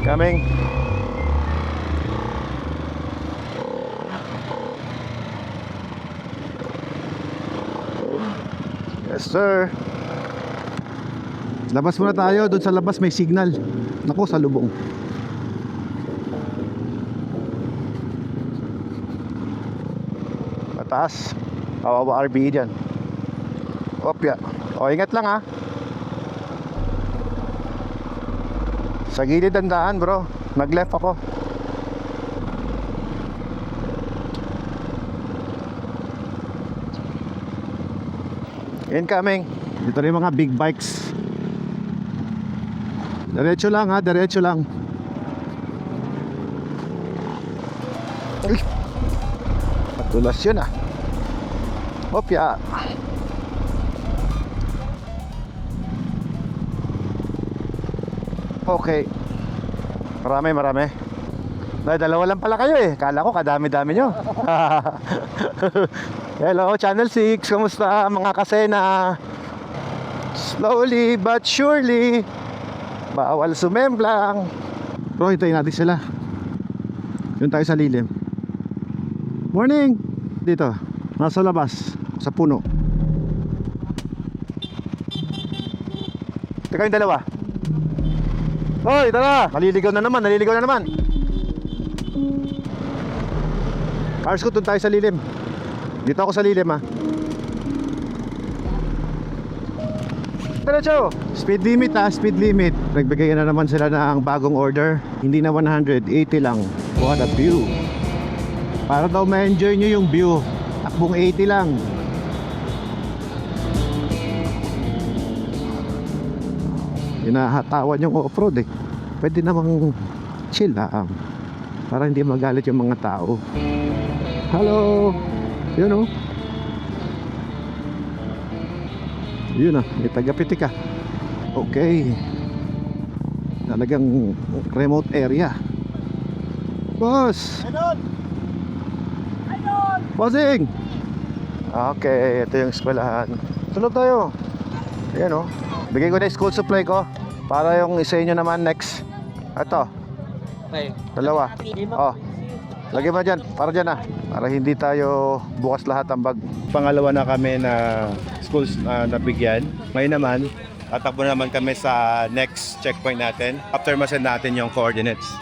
Coming. Yes sir. Labas muna tayo, doon sa labas may signal. Naku, sa lubong. Mataas. Kawawa RBE dyan. Opya. O ingat lang ha. Sa gilid ang daan bro. Nag left ako. Incoming. Dito rin mga big bikes. Diretso lang ha, diretso lang. Ay. Matulas yun ah. Opya. Okay. Marami. Dalawa lang pala kayo eh. Kala ko kadami-dami nyo. Hello, Channel 6. Kamusta mga kasena? Slowly but surely. Bawal sumemblang. Bro, hintayin natin sila. Yun tayo sa lilim. Morning! Dito, nasa labas, sa puno. Teka yung dalawa. Hoy, tara! Naliligaw na naman. Cars ko, doon tayo sa lilim. Dito ako sa lilim ha. Diretso! Speed limit ha, speed limit. Nagbigay na naman sila ng bagong order. Hindi na 180 lang. What a view. Para daw ma-enjoy nyo yung view. Takbong 80 lang. Hinahatawan yung off-road eh. Pwede namang chill lang. Para hindi magalit yung mga tao. Hello! Yun o. Yun na, may taga-pitik ka. Okay. Talagang remote area. Boss! Bossing! Okay, ito yung eskwelahan. Tulog tayo. Ayan o. Bigay ko na yung school supply ko. Para yung isa inyo naman next. Ito. Okay. Dalawa. Oh. Lagay mo dyan. Para dyan ah. Para hindi tayo bukas lahat ang bag. Pangalawa na kami na schools nabigyan. Ngayon naman, tatakbo naman kami sa next checkpoint natin after masend natin yung coordinates.